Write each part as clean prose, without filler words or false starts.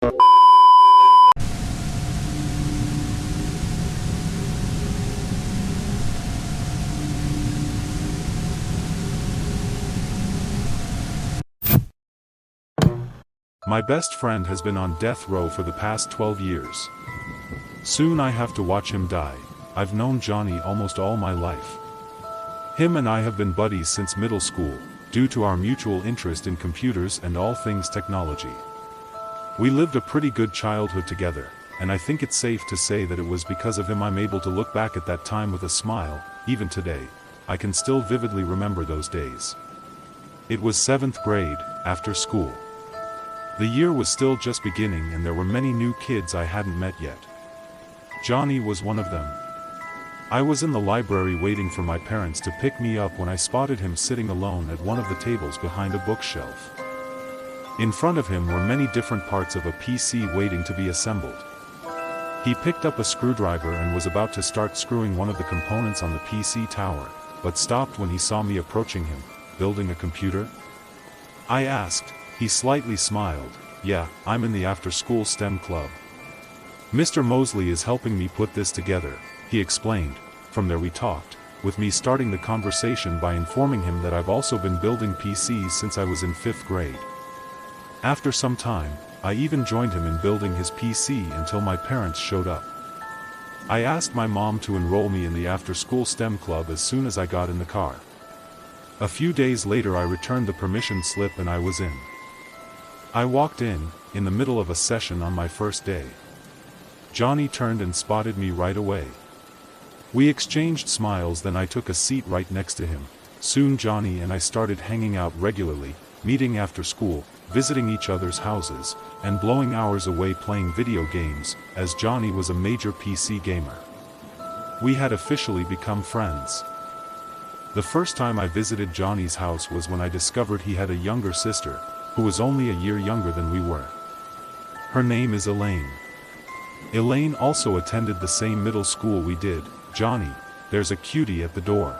My best friend has been on death row for the past 12 years. Soon I have to watch him die. I've known Johnny almost all my life. Him and I have been buddies since middle school, due to our mutual interest in computers and all things technology. We lived a pretty good childhood together, and I think it's safe to say that it was because of him I'm able to look back at that time with a smile. Even today, I can still vividly remember those days. It was 7th grade, after school. The year was still just beginning and there were many new kids I hadn't met yet. Johnny was one of them. I was in the library waiting for my parents to pick me up when I spotted him sitting alone at one of the tables behind a bookshelf. In front of him were many different parts of a PC waiting to be assembled. He picked up a screwdriver and was about to start screwing one of the components on the PC tower, but stopped when he saw me approaching him. Building a computer? I asked. He slightly smiled. Yeah, I'm in the after-school STEM club. Mr. Mosley is helping me put this together, he explained. From there we talked, with me starting the conversation by informing him that I've also been building PCs since I was in 5th grade. After some time, I even joined him in building his PC until my parents showed up. I asked my mom to enroll me in the after-school STEM club as soon as I got in the car. A few days later I returned the permission slip and I was in. I walked in the middle of a session on my first day. Johnny turned and spotted me right away. We exchanged smiles, then I took a seat right next to him. Soon Johnny and I started hanging out regularly, meeting after school, visiting each other's houses, and blowing hours away playing video games, as Johnny was a major PC gamer. We had officially become friends. The first time I visited Johnny's house was when I discovered he had a younger sister, who was only a year younger than we were. Her name is Elaine. Elaine also attended the same middle school we did. Johnny, there's a cutie at the door.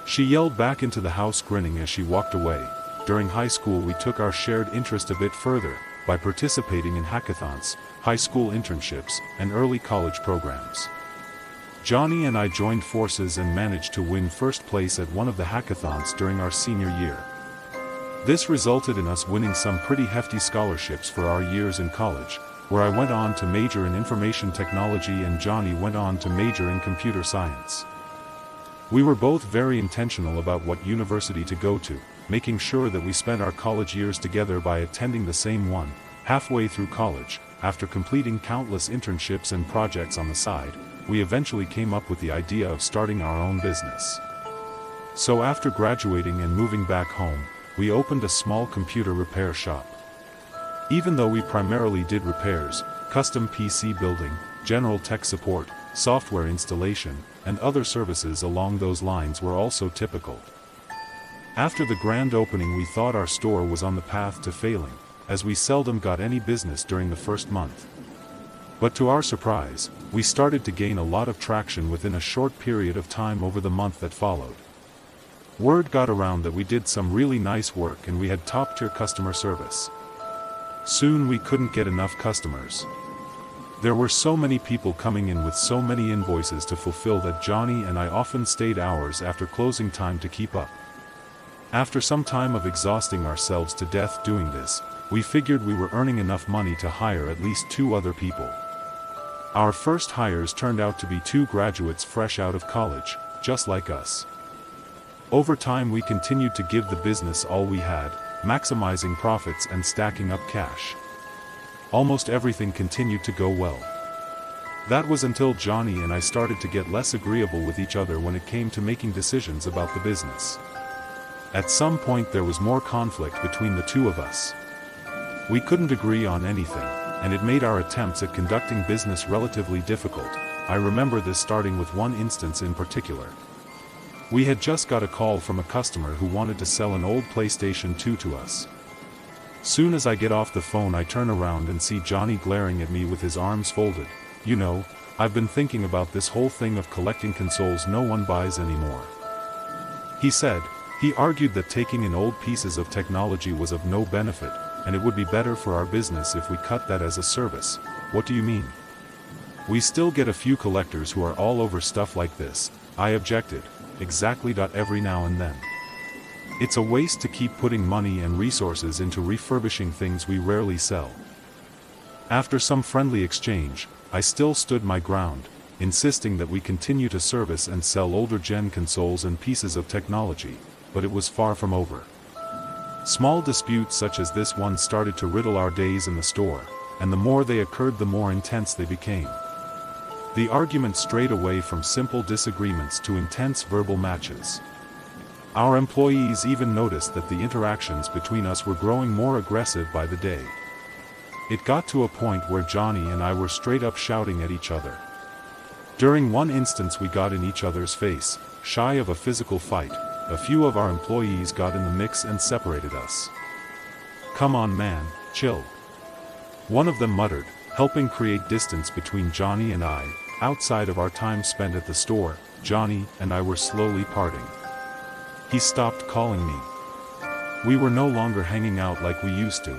She yelled back into the house, grinning as she walked away. During high school we took our shared interest a bit further, by participating in hackathons, high school internships, and early college programs. Johnny and I joined forces and managed to win first place at one of the hackathons during our senior year. This resulted in us winning some pretty hefty scholarships for our years in college, where I went on to major in information technology and Johnny went on to major in computer science. We were both very intentional about what university to go to, making sure that we spent our college years together by attending the same one. Halfway through college, after completing countless internships and projects on the side, we eventually came up with the idea of starting our own business. So after graduating and moving back home, we opened a small computer repair shop. Even though we primarily did repairs, custom PC building, general tech support, software installation, and other services along those lines were also typical. After the grand opening we thought our store was on the path to failing, as we seldom got any business during the first month. But to our surprise, we started to gain a lot of traction within a short period of time over the month that followed. Word got around that we did some really nice work and we had top-tier customer service. Soon we couldn't get enough customers. There were so many people coming in with so many invoices to fulfill that Johnny and I often stayed hours after closing time to keep up. After some time of exhausting ourselves to death doing this, we figured we were earning enough money to hire at least 2 other people. Our first hires turned out to be 2 graduates fresh out of college, just like us. Over time we continued to give the business all we had, maximizing profits and stacking up cash. Almost everything continued to go well. That was until Johnny and I started to get less agreeable with each other when it came to making decisions about the business. At some point there was more conflict between the two of us. We couldn't agree on anything, and it made our attempts at conducting business relatively difficult. I remember this starting with one instance in particular. We had just got a call from a customer who wanted to sell an old PlayStation 2 to us. Soon as I get off the phone I turn around and see Johnny glaring at me with his arms folded. You know, I've been thinking about this whole thing of collecting consoles no one buys anymore. He said. He argued that taking in old pieces of technology was of no benefit, and it would be better for our business if we cut that as a service. What do you mean? We still get a few collectors who are all over stuff like this, I objected. Exactly. Every now and then. It's a waste to keep putting money and resources into refurbishing things we rarely sell. After some friendly exchange, I still stood my ground, insisting that we continue to service and sell older gen consoles and pieces of technology, but it was far from over. Small disputes such as this one started to riddle our days in the store, and the more they occurred the more intense they became. The argument strayed away from simple disagreements to intense verbal matches. Our employees even noticed that the interactions between us were growing more aggressive by the day. It got to a point where Johnny and I were straight up shouting at each other. During one instance we got in each other's face, shy of a physical fight. A few of our employees got in the mix and separated us. "Come on man, chill," one of them muttered, helping create distance between Johnny and I. Outside of our time spent at the store, Johnny and I were slowly parting. He stopped calling me. We were no longer hanging out like we used to.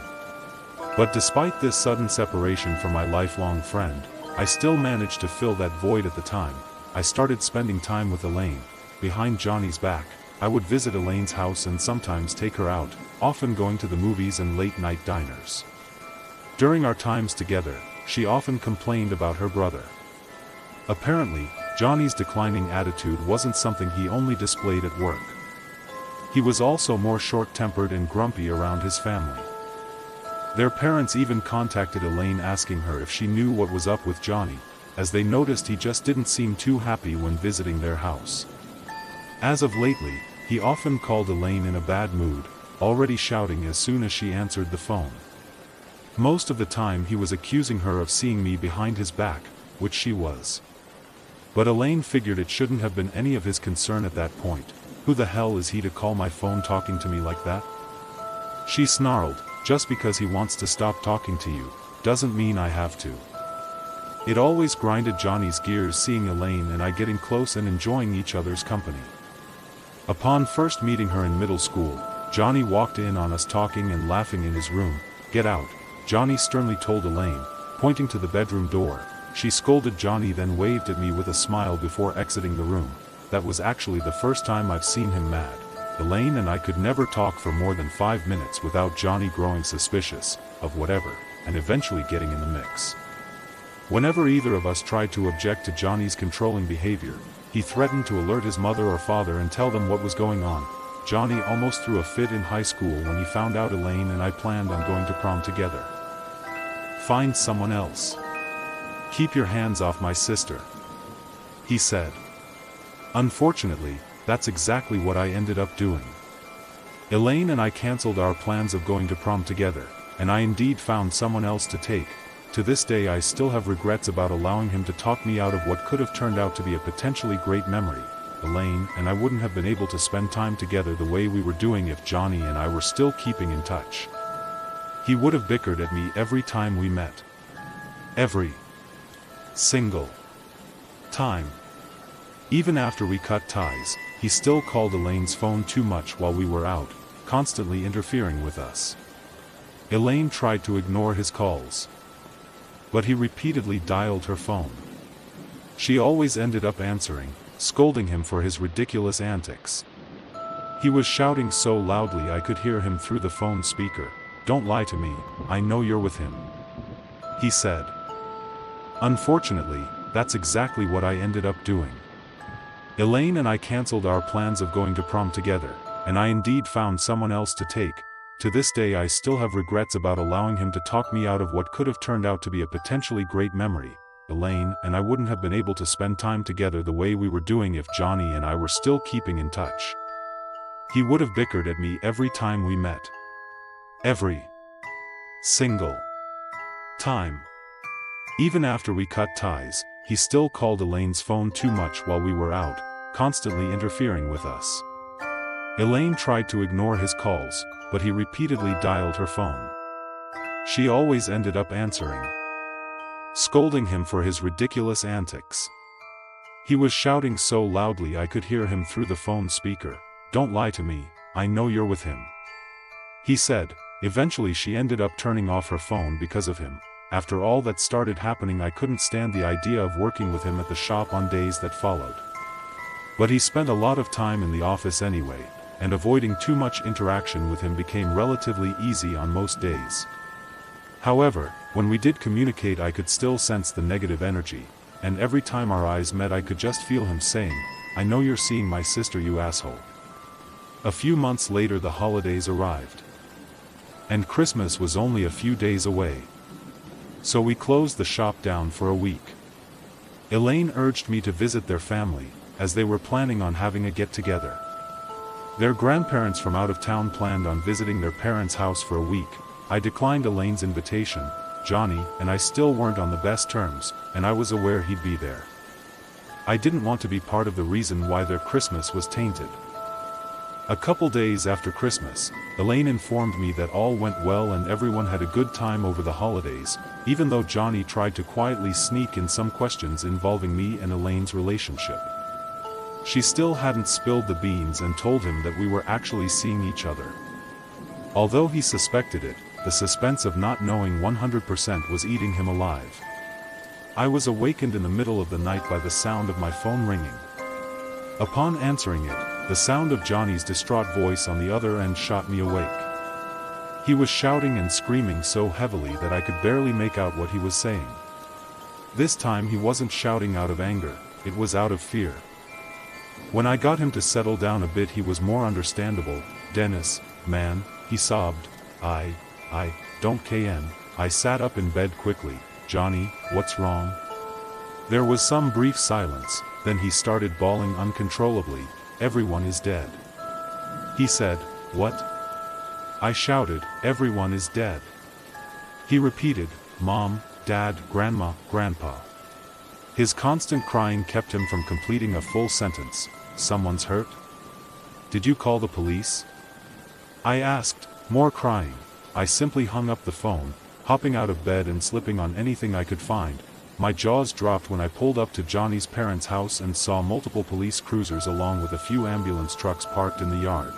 But despite this sudden separation from my lifelong friend, I still managed to fill that void at the time. I started spending time with Elaine. Behind Johnny's back, I would visit Elaine's house and sometimes take her out, often going to the movies and late-night diners. During our times together, she often complained about her brother. Apparently, Johnny's declining attitude wasn't something he only displayed at work. He was also more short-tempered and grumpy around his family. Their parents even contacted Elaine asking her if she knew what was up with Johnny, as they noticed he just didn't seem too happy when visiting their house. As of lately, he often called Elaine in a bad mood, already shouting as soon as she answered the phone. Most of the time he was accusing her of seeing me behind his back, which she was. But Elaine figured it shouldn't have been any of his concern at that point. Who the hell is he to call my phone talking to me like that? She snarled, just because he wants to stop talking to you, doesn't mean I have to. It always grinded Johnny's gears seeing Elaine and I getting close and enjoying each other's company. Upon first meeting her in middle school, Johnny walked in on us talking and laughing in his room. "Get out," Johnny sternly told Elaine, pointing to the bedroom door. She scolded Johnny then waved at me with a smile before exiting the room. That was actually the first time I've seen him mad. Elaine and I could never talk for more than 5 minutes without Johnny growing suspicious of whatever, and eventually getting in the mix. Whenever either of us tried to object to Johnny's controlling behavior, he threatened to alert his mother or father and tell them what was going on. Johnny almost threw a fit in high school when he found out Elaine and I planned on going to prom together. "Find someone else. Keep your hands off my sister," he said. Unfortunately, that's exactly what I ended up doing. Elaine and I cancelled our plans of going to prom together, and I indeed found someone else to take. To this day I still have regrets about allowing him to talk me out of what could have turned out to be a potentially great memory. Elaine and I wouldn't have been able to spend time together the way we were doing if Johnny and I were still keeping in touch. He would have bickered at me every time we met. Every single time. Even after we cut ties, he still called Elaine's phone too much while we were out, constantly interfering with us. Elaine tried to ignore his calls, but he repeatedly dialed her phone. She always ended up answering, scolding him for his ridiculous antics. He was shouting so loudly I could hear him through the phone speaker. "Don't lie to me, I know you're with him," he said. Unfortunately, that's exactly what I ended up doing. Elaine and I cancelled our plans of going to prom together, and I indeed found someone else to take. To this day I still have regrets about allowing him to talk me out of what could have turned out to be a potentially great memory. Elaine and I wouldn't have been able to spend time together the way we were doing if Johnny and I were still keeping in touch. He would have bickered at me every time we met. Every single time. Even after we cut ties, he still called Elaine's phone too much while we were out, constantly interfering with us. Elaine tried to ignore his calls, but he repeatedly dialed her phone. She always ended up answering, scolding him for his ridiculous antics. He was shouting so loudly I could hear him through the phone speaker. "Don't lie to me, I know you're with him," he said. Eventually she ended up turning off her phone because of him. After all that started happening, I couldn't stand the idea of working with him at the shop on days that followed. But he spent a lot of time in the office anyway, and avoiding too much interaction with him became relatively easy on most days. However, when we did communicate I could still sense the negative energy, and every time our eyes met I could just feel him saying, "I know you're seeing my sister, you asshole." A few months later the holidays arrived. And Christmas was only a few days away. So we closed the shop down for a week. Elaine urged me to visit their family, as they were planning on having a get-together. Their grandparents from out of town planned on visiting their parents' house for a week. I declined Elaine's invitation. Johnny and I still weren't on the best terms, and I was aware he'd be there. I didn't want to be part of the reason why their Christmas was tainted. A couple days after Christmas, Elaine informed me that all went well and everyone had a good time over the holidays, even though Johnny tried to quietly sneak in some questions involving me and Elaine's relationship. She still hadn't spilled the beans and told him that we were actually seeing each other. Although he suspected it, the suspense of not knowing 100% was eating him alive. I was awakened in the middle of the night by the sound of my phone ringing. Upon answering it, the sound of Johnny's distraught voice on the other end shot me awake. He was shouting and screaming so heavily that I could barely make out what he was saying. This time he wasn't shouting out of anger, it was out of fear. When I got him to settle down a bit he was more understandable. "Dennis, man," he sobbed, I don't kn. I sat up in bed quickly. "Johnny, what's wrong?" There was some brief silence, then he started bawling uncontrollably. "Everyone is dead." He said, "What?" I shouted, "Everyone is dead." He repeated, "Mom, Dad, Grandma, Grandpa." His constant crying kept him from completing a full sentence. "Someone's hurt? Did you call the police?" I asked, more crying. I simply hung up the phone, hopping out of bed and slipping on anything I could find. My jaws dropped when I pulled up to Johnny's parents' house and saw multiple police cruisers along with a few ambulance trucks parked in the yard.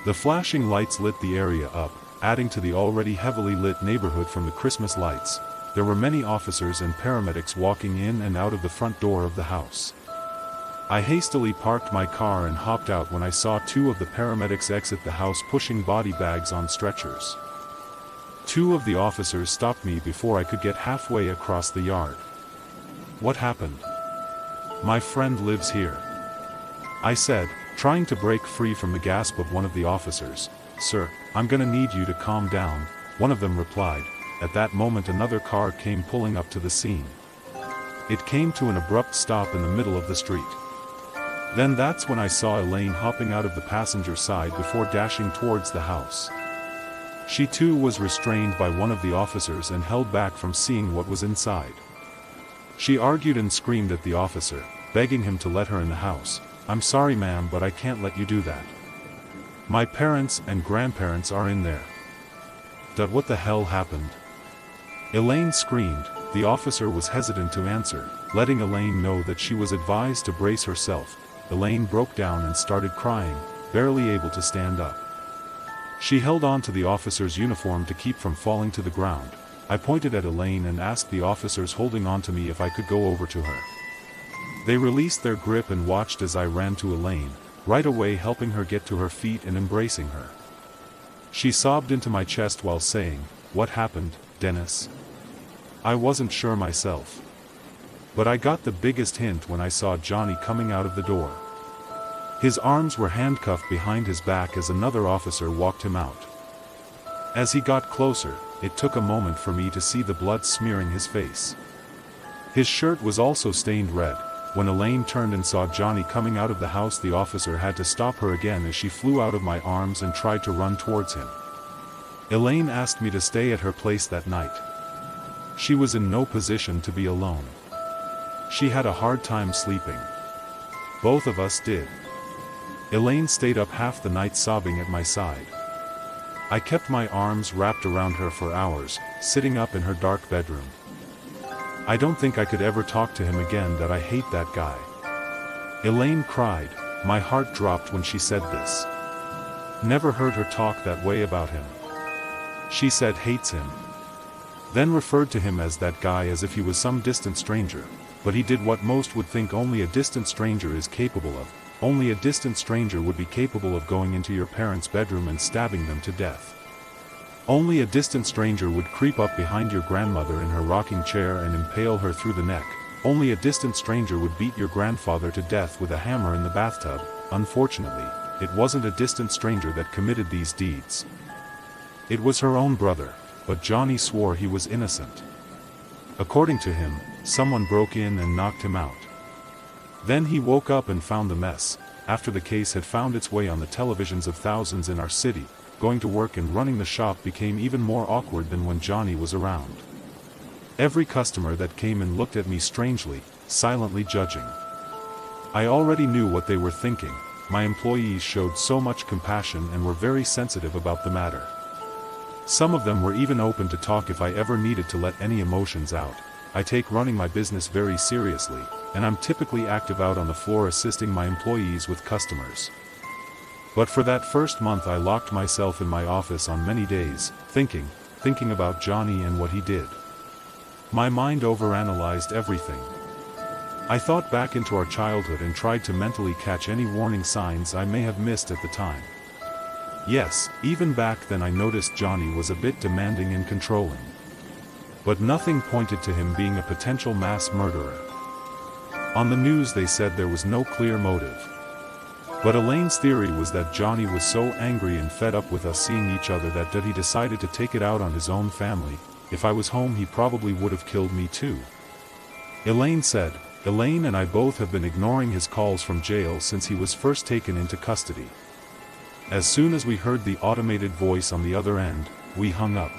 The flashing lights lit the area up, adding to the already heavily lit neighborhood from the Christmas lights. There were many officers and paramedics walking in and out of the front door of the house. I hastily parked my car and hopped out when I saw two of the paramedics exit the house pushing body bags on stretchers. Two of the officers stopped me before I could get halfway across the yard. "What happened?" "My friend lives here," I said, trying to break free from the gasp of one of the officers. "Sir, I'm gonna need you to calm down," one of them replied. At that moment another car came pulling up to the scene. It came to an abrupt stop in the middle of the street. Then that's when I saw Elaine hopping out of the passenger side before dashing towards the house. She too was restrained by one of the officers and held back from seeing what was inside. She argued and screamed at the officer, begging him to let her in the house. "I'm sorry ma'am, but I can't let you do that. My parents and grandparents are in there." What the hell happened?" Elaine screamed. The officer was hesitant to answer, letting Elaine know that she was advised to brace herself. Elaine broke down and started crying, barely able to stand up. She held on to the officer's uniform to keep from falling to the ground. I pointed at Elaine and asked the officers holding on to me if I could go over to her. They released their grip and watched as I ran to Elaine, right away helping her get to her feet and embracing her. She sobbed into my chest while saying, "What happened, Dennis?" I wasn't sure myself. But I got the biggest hint when I saw Johnny coming out of the door. His arms were handcuffed behind his back as another officer walked him out. As he got closer, it took a moment for me to see the blood smearing his face. His shirt was also stained red. When Elaine turned and saw Johnny coming out of the house, the officer had to stop her again as she flew out of my arms and tried to run towards him. Elaine asked me to stay at her place that night. She was in no position to be alone. She had a hard time sleeping. Both of us did. Elaine stayed up half the night sobbing at my side. I kept my arms wrapped around her for hours, sitting up in her dark bedroom. I don't think I could ever talk to him again. That I hate that guy. Elaine cried. My heart dropped when she said this. Never heard her talk that way about him. She said hates him. Then referred to him as that guy as if he was some distant stranger, but he did what most would think only a distant stranger is capable of. Only a distant stranger would be capable of going into your parents' bedroom and stabbing them to death. Only a distant stranger would creep up behind your grandmother in her rocking chair and impale her through the neck. Only a distant stranger would beat your grandfather to death with a hammer in the bathtub. Unfortunately, it wasn't a distant stranger that committed these deeds. It was her own brother, but Johnny swore he was innocent. According to him, someone broke in and knocked him out. Then he woke up and found the mess. After the case had found its way on the televisions of thousands in our city, going to work and running the shop became even more awkward than when Johnny was around. Every customer that came in looked at me strangely, silently judging. I already knew what they were thinking. My employees showed so much compassion and were very sensitive about the matter. Some of them were even open to talk if I ever needed to let any emotions out. I take running my business very seriously, and I'm typically active out on the floor assisting my employees with customers. But for that first month I locked myself in my office on many days, thinking about Johnny and what he did. My mind overanalyzed everything. I thought back into our childhood and tried to mentally catch any warning signs I may have missed at the time. Yes, even back then I noticed Johnny was a bit demanding and controlling. But nothing pointed to him being a potential mass murderer. On the news they said there was no clear motive. But Elaine's theory was that Johnny was so angry and fed up with us seeing each other that he decided to take it out on his own family. If I was home he probably would have killed me too. Elaine said. Elaine and I both have been ignoring his calls from jail since he was first taken into custody. As soon as we heard the automated voice on the other end, we hung up.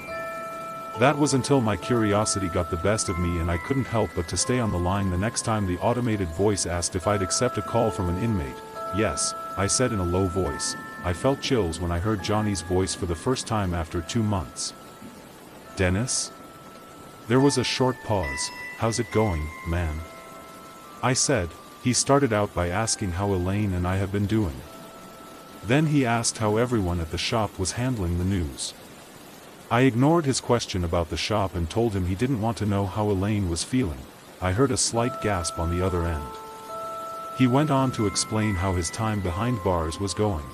That was until my curiosity got the best of me and I couldn't help but to stay on the line the next time the automated voice asked if I'd accept a call from an inmate. Yes, I said in a low voice. I felt chills when I heard Johnny's voice for the first time after 2 months. Dennis? There was a short pause. How's it going, man? I said. He started out by asking how Elaine and I have been doing. Then he asked how everyone at the shop was handling the news. I ignored his question about the shop and told him he didn't want to know how Elaine was feeling. I heard a slight gasp on the other end. He went on to explain how his time behind bars was going.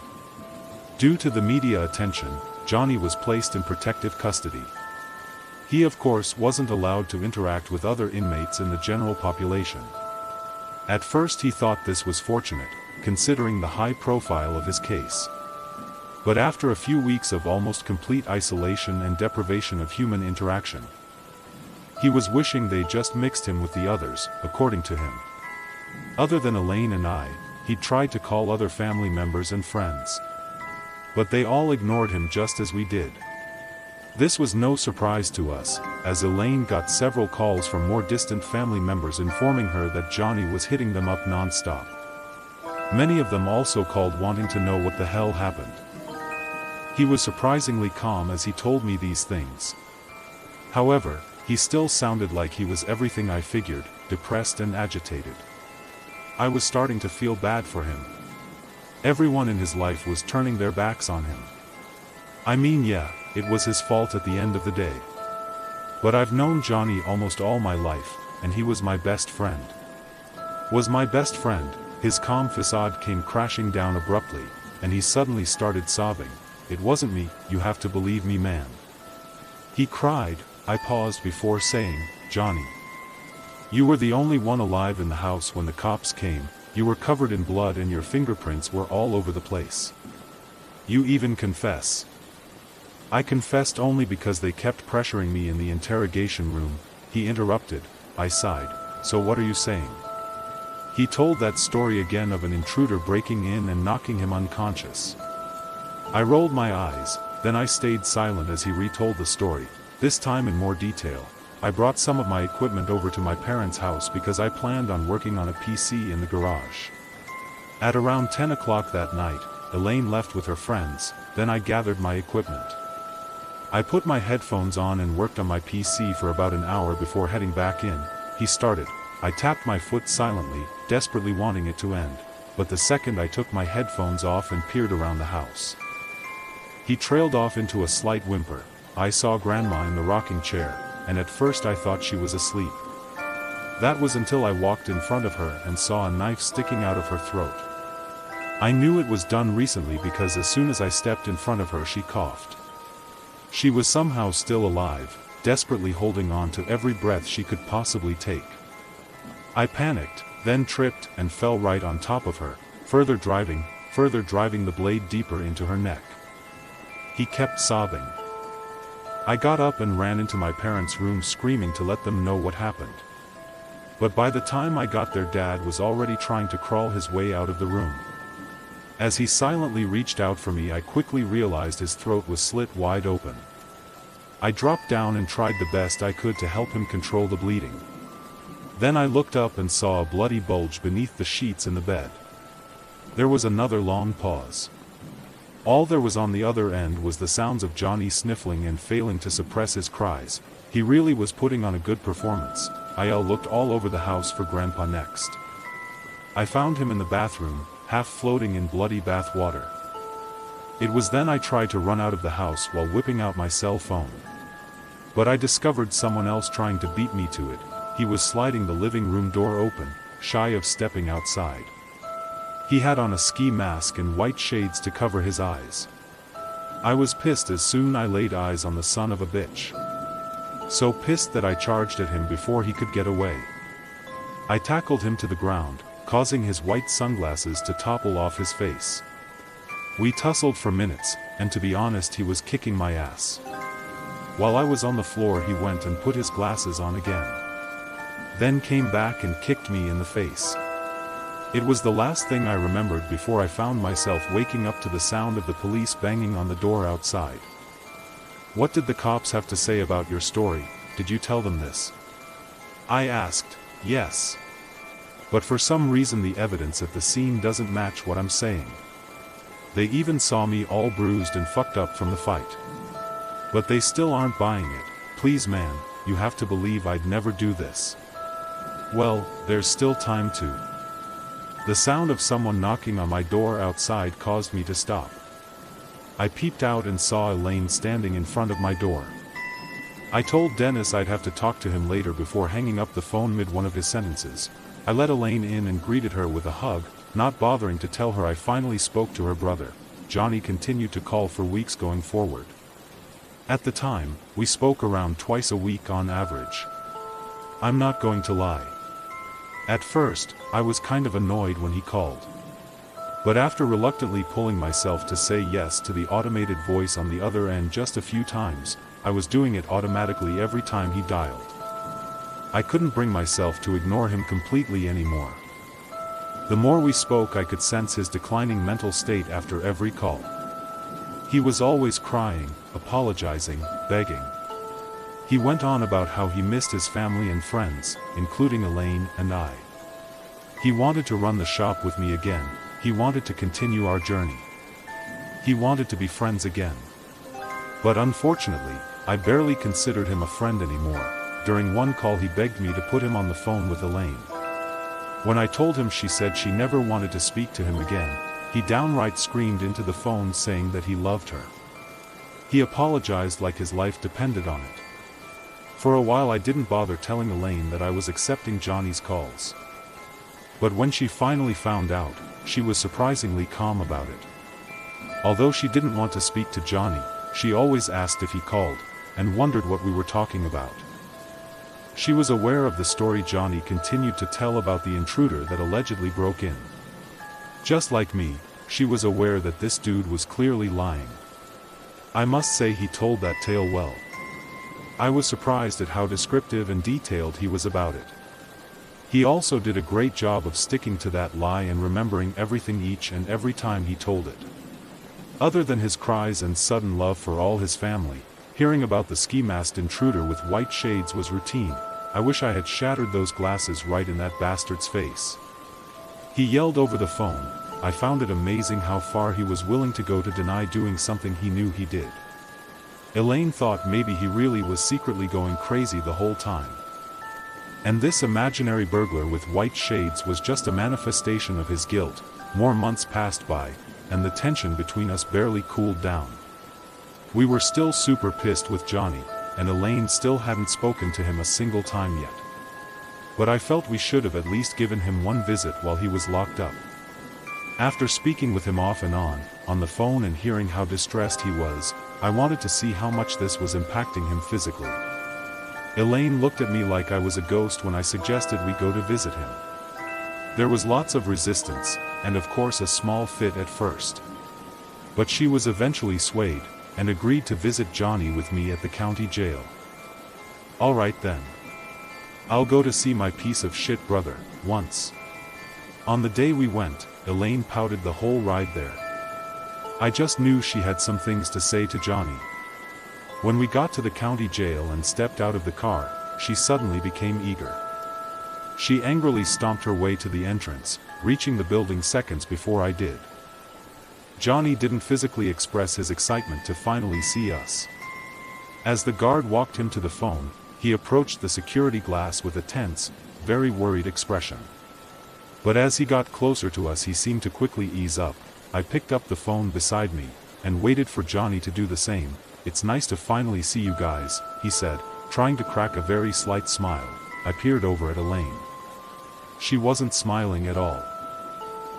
Due to the media attention, Johnny was placed in protective custody. He of course wasn't allowed to interact with other inmates in the general population. At first he thought this was fortunate, considering the high profile of his case. But after a few weeks of almost complete isolation and deprivation of human interaction, he was wishing they just mixed him with the others, according to him. Other than Elaine and I, he tried to call other family members and friends. But they all ignored him just as we did. This was no surprise to us, as Elaine got several calls from more distant family members informing her that Johnny was hitting them up non-stop. Many of them also called wanting to know what the hell happened. He was surprisingly calm as he told me these things. However, he still sounded like he was everything I figured, depressed and agitated. I was starting to feel bad for him. Everyone in his life was turning their backs on him. I mean, yeah, it was his fault at the end of the day. But I've known Johnny almost all my life, and he was my best friend. Was my best friend. His calm facade came crashing down abruptly, and he suddenly started sobbing. It wasn't me, you have to believe me, man. He cried. I paused before saying, Johnny. You were the only one alive in the house when the cops came. You were covered in blood and your fingerprints were all over the place. You even confess. I confessed only because they kept pressuring me in the interrogation room. He interrupted. I sighed. So what are you saying? He told that story again of an intruder breaking in and knocking him unconscious. I rolled my eyes, then I stayed silent as he retold the story, this time in more detail. I brought some of my equipment over to my parents' house because I planned on working on a PC in the garage. At around 10 o'clock that night, Elaine left with her friends, then I gathered my equipment. I put my headphones on and worked on my PC for about an hour before heading back in. He started. I tapped my foot silently, desperately wanting it to end. But the second I took my headphones off and peered around the house, he trailed off into a slight whimper. I saw Grandma in the rocking chair, and at first I thought she was asleep. That was until I walked in front of her and saw a knife sticking out of her throat. I knew it was done recently because as soon as I stepped in front of her she coughed. She was somehow still alive, desperately holding on to every breath she could possibly take. I panicked, then tripped and fell right on top of her, further driving the blade deeper into her neck. He kept sobbing. I got up and ran into my parents' room screaming to let them know what happened. But by the time I got there, Dad was already trying to crawl his way out of the room. As he silently reached out for me, I quickly realized his throat was slit wide open. I dropped down and tried the best I could to help him control the bleeding. Then I looked up and saw a bloody bulge beneath the sheets in the bed. There was another long pause. All there was on the other end was the sounds of Johnny sniffling and failing to suppress his cries. He really was putting on a good performance. I looked all over the house for Grandpa next. I found him in the bathroom, half floating in bloody bath water. It was then I tried to run out of the house while whipping out my cell phone. But I discovered someone else trying to beat me to it. He was sliding the living room door open, shy of stepping outside. He had on a ski mask and white shades to cover his eyes. I was pissed as soon as I laid eyes on the son of a bitch. So pissed that I charged at him before he could get away. I tackled him to the ground, causing his white sunglasses to topple off his face. We tussled for minutes, and to be honest, he was kicking my ass. While I was on the floor, he went and put his glasses on again. Then came back and kicked me in the face. It was the last thing I remembered before I found myself waking up to the sound of the police banging on the door outside. "What did the cops have to say about your story? Did you tell them this?" I asked. "Yes. But for some reason the evidence at the scene doesn't match what I'm saying. They even saw me all bruised and fucked up from the fight. But they still aren't buying it. Please man, you have to believe I'd never do this." Well, there's still time to. The sound of someone knocking on my door outside caused me to stop. I peeped out and saw Elaine standing in front of my door. I told Dennis I'd have to talk to him later before hanging up the phone mid one of his sentences. I let Elaine in and greeted her with a hug, not bothering to tell her I finally spoke to her brother. Johnny continued to call for weeks going forward. At the time, we spoke around twice a week on average. I'm not going to lie. At first, I was kind of annoyed when he called. But after reluctantly pulling myself to say yes to the automated voice on the other end just a few times, I was doing it automatically every time he dialed. I couldn't bring myself to ignore him completely anymore. The more we spoke, I could sense his declining mental state after every call. He was always crying, apologizing, begging. He went on about how he missed his family and friends, including Elaine and I. He wanted to run the shop with me again. He wanted to continue our journey. He wanted to be friends again. But unfortunately, I barely considered him a friend anymore. During one call he begged me to put him on the phone with Elaine. When I told him, she said she never wanted to speak to him again. He downright screamed into the phone saying that he loved her. He apologized like his life depended on it. For a while I didn't bother telling Elaine that I was accepting Johnny's calls. But when she finally found out, she was surprisingly calm about it. Although she didn't want to speak to Johnny, she always asked if he called, and wondered what we were talking about. She was aware of the story Johnny continued to tell about the intruder that allegedly broke in. Just like me, she was aware that this dude was clearly lying. I must say he told that tale well. I was surprised at how descriptive and detailed he was about it. He also did a great job of sticking to that lie and remembering everything each and every time he told it. Other than his cries and sudden love for all his family, hearing about the ski-masked intruder with white shades was routine. I wish I had shattered those glasses right in that bastard's face. He yelled over the phone. I found it amazing how far he was willing to go to deny doing something he knew he did. Elaine thought maybe he really was secretly going crazy the whole time. And this imaginary burglar with white shades was just a manifestation of his guilt. More months passed by, and the tension between us barely cooled down. We were still super pissed with Johnny, and Elaine still hadn't spoken to him a single time yet. But I felt we should have at least given him one visit while he was locked up. After speaking with him off and on the phone and hearing how distressed he was, I wanted to see how much this was impacting him physically. Elaine looked at me like I was a ghost when I suggested we go to visit him. There was lots of resistance, and of course a small fit at first. But she was eventually swayed, and agreed to visit Johnny with me at the county jail. Alright then. I'll go to see my piece of shit brother, once. On the day we went, Elaine pouted the whole ride there. I just knew she had some things to say to Johnny. When we got to the county jail and stepped out of the car, she suddenly became eager. She angrily stomped her way to the entrance, reaching the building seconds before I did. Johnny didn't physically express his excitement to finally see us. As the guard walked him to the phone, he approached the security glass with a tense, very worried expression. But as he got closer to us he seemed to quickly ease up. I picked up the phone beside me, and waited for Johnny to do the same. "It's nice to finally see you guys," he said, trying to crack a very slight smile. I peered over at Elaine. She wasn't smiling at all.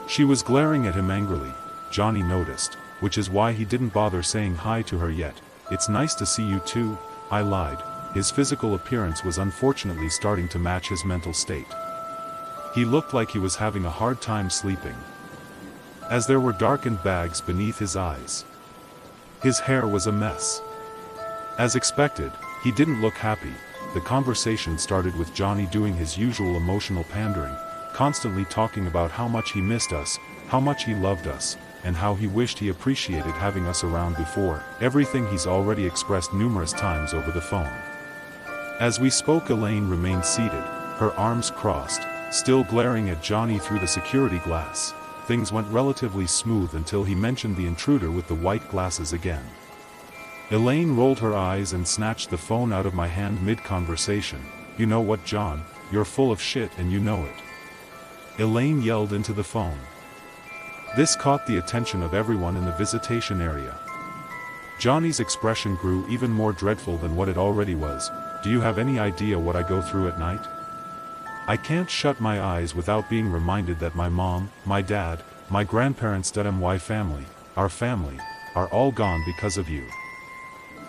She was glaring at him angrily. Johnny noticed, which is why he didn't bother saying hi to her yet. "It's nice to see you too," I lied. His physical appearance was unfortunately starting to match his mental state. He looked like he was having a hard time sleeping, as there were darkened bags beneath his eyes. His hair was a mess. As expected, he didn't look happy. The conversation started with Johnny doing his usual emotional pandering, constantly talking about how much he missed us, how much he loved us, and how he wished he appreciated having us around before, everything he's already expressed numerous times over the phone. As we spoke, Elaine remained seated, her arms crossed, still glaring at Johnny through the security glass. Things went relatively smooth until he mentioned the intruder with the white glasses again. Elaine rolled her eyes and snatched the phone out of my hand mid-conversation. "You know what, John? You're full of shit and you know it," Elaine yelled into the phone. This caught the attention of everyone in the visitation area. Johnny's expression grew even more dreadful than what it already was. "Do you have any idea what I go through at night? I can't shut my eyes without being reminded that my mom, my dad, my grandparents, my family, are all gone because of you."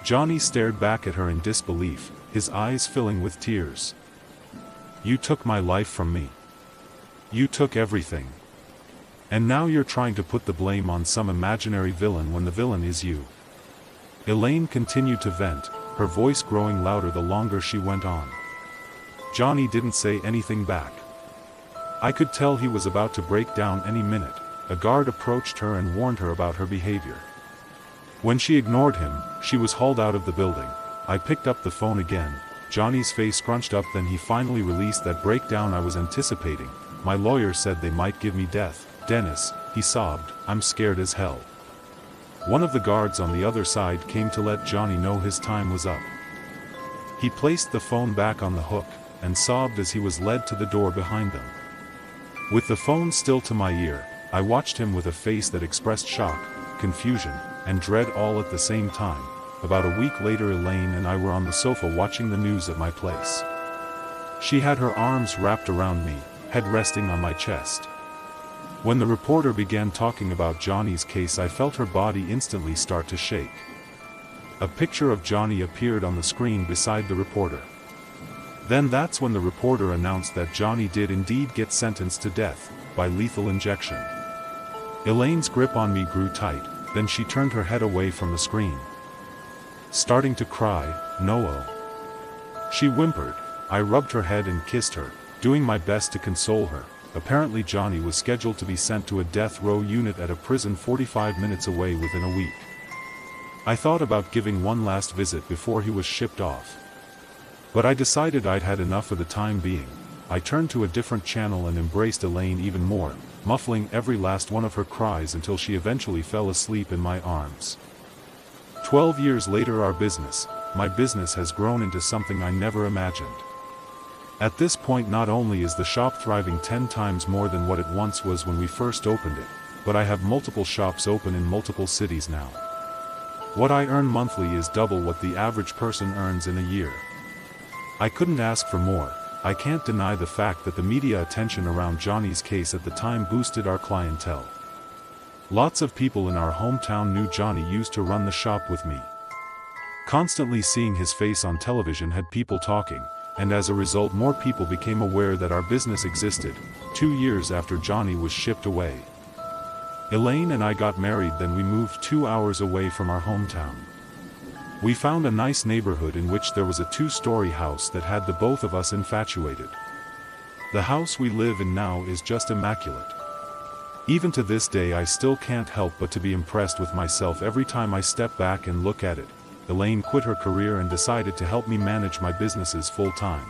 Johnny stared back at her in disbelief, his eyes filling with tears. "You took my life from me. You took everything. And now you're trying to put the blame on some imaginary villain when the villain is you." Elaine continued to vent, her voice growing louder the longer she went on. Johnny didn't say anything back. I could tell he was about to break down any minute. A guard approached her and warned her about her behavior. When she ignored him, she was hauled out of the building. I picked up the phone again, Johnny's face scrunched up. Then he finally released that breakdown I was anticipating. "My lawyer said they might give me death. Dennis," he sobbed, "I'm scared as hell." One of the guards on the other side came to let Johnny know his time was up. He placed the phone back on the hook, and sobbed as he was led to the door behind them. With the phone still to my ear, I watched him with a face that expressed shock, confusion, and dread all at the same time. About a week later, Elaine and I were on the sofa watching the news at my place. She had her arms wrapped around me, head resting on my chest. When the reporter began talking about Johnny's case, I felt her body instantly start to shake. A picture of Johnny appeared on the screen beside the reporter. Then that's when the reporter announced that Johnny did indeed get sentenced to death, by lethal injection. Elaine's grip on me grew tight, then she turned her head away from the screen. Starting to cry, "No." She whimpered. I rubbed her head and kissed her, doing my best to console her. Apparently Johnny was scheduled to be sent to a death row unit at a prison 45 minutes away within a week. I thought about giving one last visit before he was shipped off. But I decided I'd had enough for the time being. I turned to a different channel and embraced Elaine even more, muffling every last one of her cries until she eventually fell asleep in my arms. 12 years later, my business has grown into something I never imagined. At this point, not only is the shop thriving 10 times more than what it once was when we first opened it, but I have multiple shops open in multiple cities now. What I earn monthly is double what the average person earns in a year. I couldn't ask for more. I can't deny the fact that the media attention around Johnny's case at the time boosted our clientele. Lots of people in our hometown knew Johnny used to run the shop with me. Constantly seeing his face on television had people talking, and as a result more people became aware that our business existed. 2 years after Johnny was shipped away, Elaine and I got married, then we moved 2 hours away from our hometown. We found a nice neighborhood in which there was a 2-story house that had the both of us infatuated. The house we live in now is just immaculate. Even to this day I still can't help but to be impressed with myself every time I step back and look at it. Elaine quit her career and decided to help me manage my businesses full-time.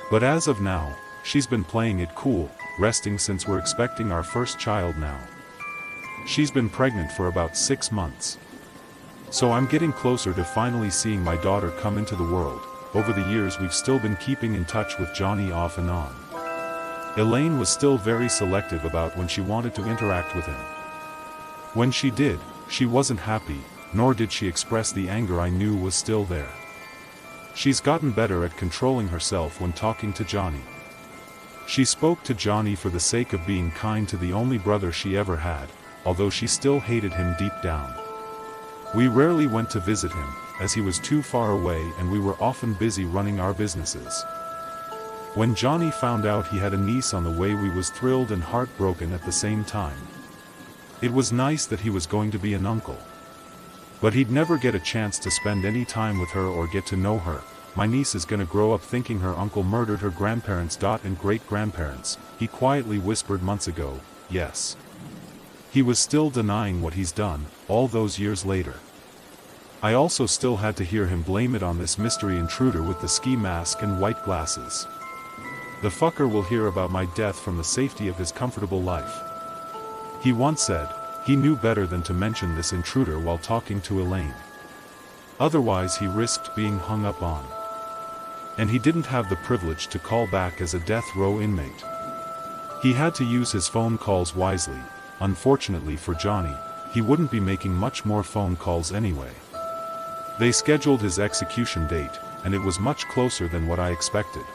But as of now, she's been playing it cool, resting since we're expecting our first child now. She's been pregnant for about 6 months. So I'm getting closer to finally seeing my daughter come into the world. Over the years we've still been keeping in touch with Johnny off and on. Elaine was still very selective about when she wanted to interact with him. When she did, she wasn't happy, nor did she express the anger I knew was still there. She's gotten better at controlling herself when talking to Johnny. She spoke to Johnny for the sake of being kind to the only brother she ever had, although she still hated him deep down. We rarely went to visit him, as he was too far away and we were often busy running our businesses. When Johnny found out he had a niece on the way, we was thrilled and heartbroken at the same time. It was nice that he was going to be an uncle. But he'd never get a chance to spend any time with her or get to know her. My niece is gonna grow up thinking her uncle murdered her grandparents and great-grandparents, he quietly whispered months ago. Yes. He was still denying what he's done, all those years later. I also still had to hear him blame it on this mystery intruder with the ski mask and white glasses. The fucker will hear about my death from the safety of his comfortable life. He once said, he knew better than to mention this intruder while talking to Elaine. Otherwise he risked being hung up on. And he didn't have the privilege to call back as a death row inmate. He had to use his phone calls wisely. Unfortunately for Johnny, he wouldn't be making much more phone calls anyway. They scheduled his execution date, and it was much closer than what I expected.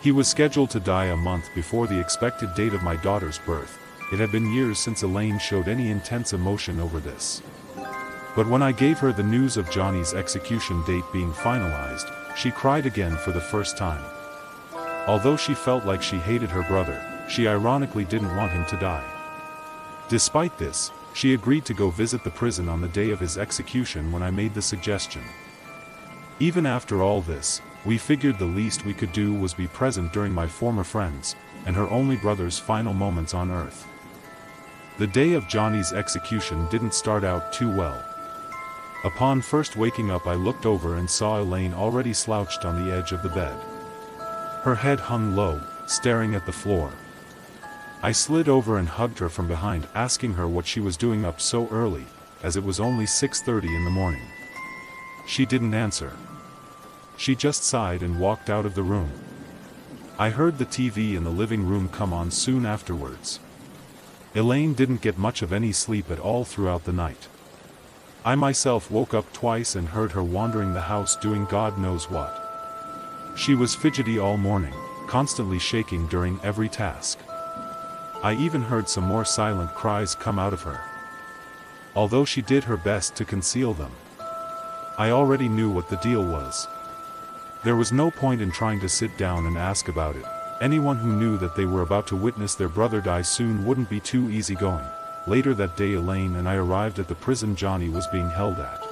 He was scheduled to die a month before the expected date of my daughter's birth. It had been years since Elaine showed any intense emotion over this. But when I gave her the news of Johnny's execution date being finalized, she cried again for the first time. Although she felt like she hated her brother, she ironically didn't want him to die. Despite this, she agreed to go visit the prison on the day of his execution when I made the suggestion. Even after all this, we figured the least we could do was be present during my former friend's, and her only brother's final moments on earth. The day of Johnny's execution didn't start out too well. Upon first waking up I looked over and saw Elaine already slouched on the edge of the bed. Her head hung low, staring at the floor. I slid over and hugged her from behind, asking her what she was doing up so early, as it was only 6:30 in the morning. She didn't answer. She just sighed and walked out of the room. I heard the TV in the living room come on soon afterwards. Elaine didn't get much of any sleep at all throughout the night. I myself woke up twice and heard her wandering the house doing God knows what. She was fidgety all morning, constantly shaking during every task. I even heard some more silent cries come out of her. Although she did her best to conceal them. I already knew what the deal was. There was no point in trying to sit down and ask about it. Anyone who knew that they were about to witness their brother die soon wouldn't be too easygoing. Later that day Elaine and I arrived at the prison Johnny was being held at.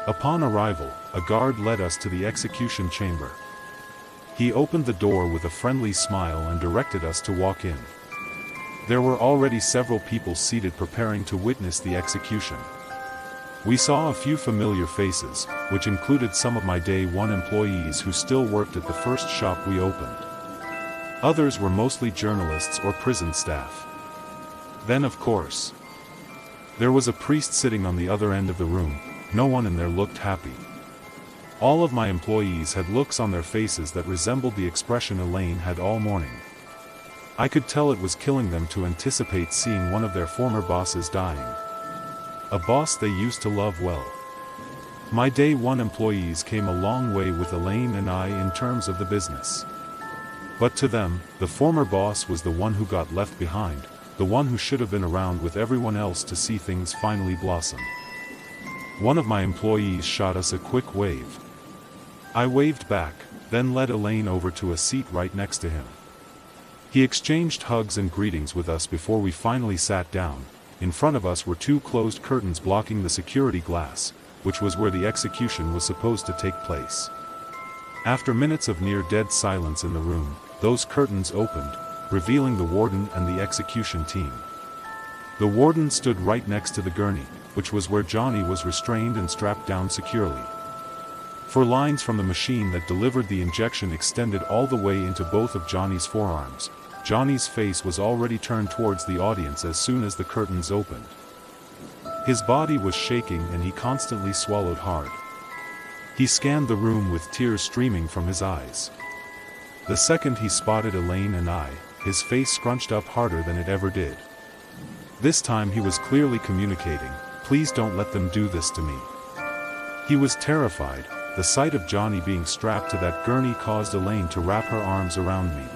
Upon arrival, a guard led us to the execution chamber. He opened the door with a friendly smile and directed us to walk in. There were already several people seated preparing to witness the execution. We saw a few familiar faces, which included some of my day one employees who still worked at the first shop we opened. Others were mostly journalists or prison staff. Then of course, there was a priest sitting on the other end of the room. No one in there looked happy. All of my employees had looks on their faces that resembled the expression Elaine had all morning. I could tell it was killing them to anticipate seeing one of their former bosses dying. a boss they used to love well. My day one employees came a long way with Elaine and I in terms of the business. But to them, the former boss was the one who got left behind, the one who should have been around with everyone else to see things finally blossom. One of my employees shot us a quick wave. I waved back, then led Elaine over to a seat right next to him. He exchanged hugs and greetings with us before we finally sat down. In front of us were two closed curtains blocking the security glass, which was where the execution was supposed to take place. After minutes of near-dead silence in the room, those curtains opened, revealing the warden and the execution team. The warden stood right next to the gurney, which was where Johnny was restrained and strapped down securely. For lines from the machine that delivered the injection extended all the way into both of Johnny's forearms. Johnny's face was already turned towards the audience as soon as the curtains opened. His body was shaking and he constantly swallowed hard. He scanned the room with tears streaming from his eyes. The second he spotted Elaine and I, his face scrunched up harder than it ever did. This time he was clearly communicating, "Please don't let them do this to me." He was terrified. The sight of Johnny being strapped to that gurney caused Elaine to wrap her arms around me.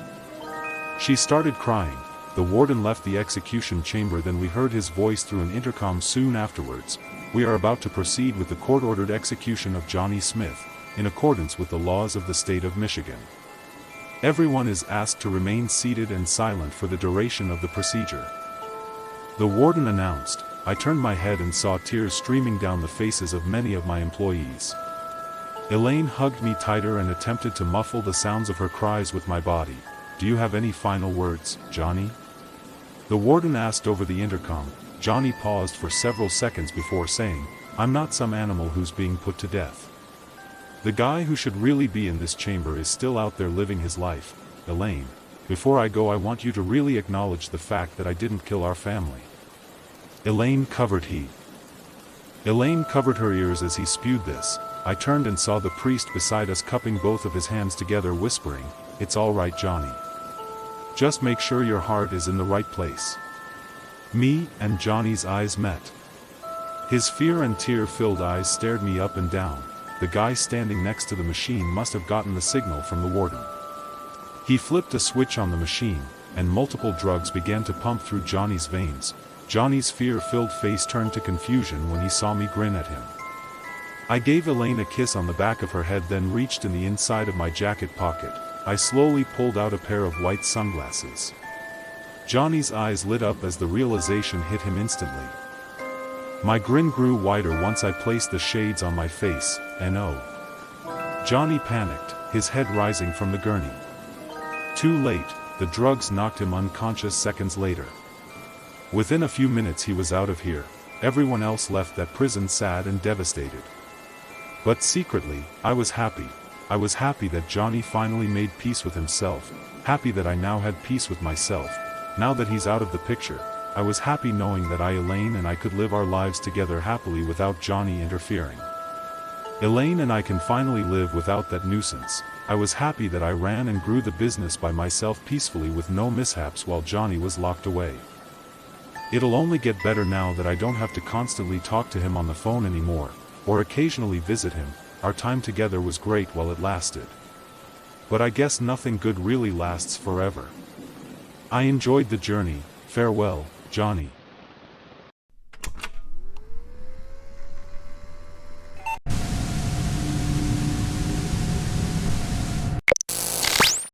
She started crying. The warden left the execution chamber, then we heard his voice through an intercom soon afterwards. "We are about to proceed with the court-ordered execution of Johnny Smith, in accordance with the laws of the state of Michigan. Everyone is asked to remain seated and silent for the duration of the procedure," the warden announced. I turned my head and saw tears streaming down the faces of many of my employees. Elaine hugged me tighter and attempted to muffle the sounds of her cries with my body. "Do you have any final words, Johnny?" the warden asked over the intercom. Johnny paused for several seconds before saying, "I'm not some animal who's being put to death. The guy who should really be in this chamber is still out there living his life. Elaine, before I go I want you to really acknowledge the fact that I didn't kill our family." Elaine covered her ears as he spewed this. I turned and saw the priest beside us cupping both of his hands together, whispering, "It's all right, Johnny. Just make sure your heart is in the right place." Me and Johnny's eyes met. His fear and tear-filled eyes stared me up and down. The guy standing next to the machine must have gotten the signal from the warden. He flipped a switch on the machine, and multiple drugs began to pump through Johnny's veins. Johnny's fear-filled face turned to confusion when he saw me grin at him. I gave Elaine a kiss on the back of her head, then reached in the inside of my jacket pocket. I slowly pulled out a pair of white sunglasses. Johnny's eyes lit up as the realization hit him instantly. My grin grew wider once I placed the shades on my face, and oh. Johnny panicked, his head rising from the gurney. Too late, the drugs knocked him unconscious seconds later. Within a few minutes he was out of here. Everyone else left that prison sad and devastated. But secretly, I was happy. I was happy that Johnny finally made peace with himself, happy that I now had peace with myself. Now that he's out of the picture, I was happy knowing that Elaine and I could live our lives together happily without Johnny interfering. Elaine and I can finally live without that nuisance. I was happy that I ran and grew the business by myself peacefully with no mishaps while Johnny was locked away. It'll only get better now that I don't have to constantly talk to him on the phone anymore, or occasionally visit him. Our time together was great while it lasted. But I guess nothing good really lasts forever. I enjoyed the journey. Farewell, Johnny.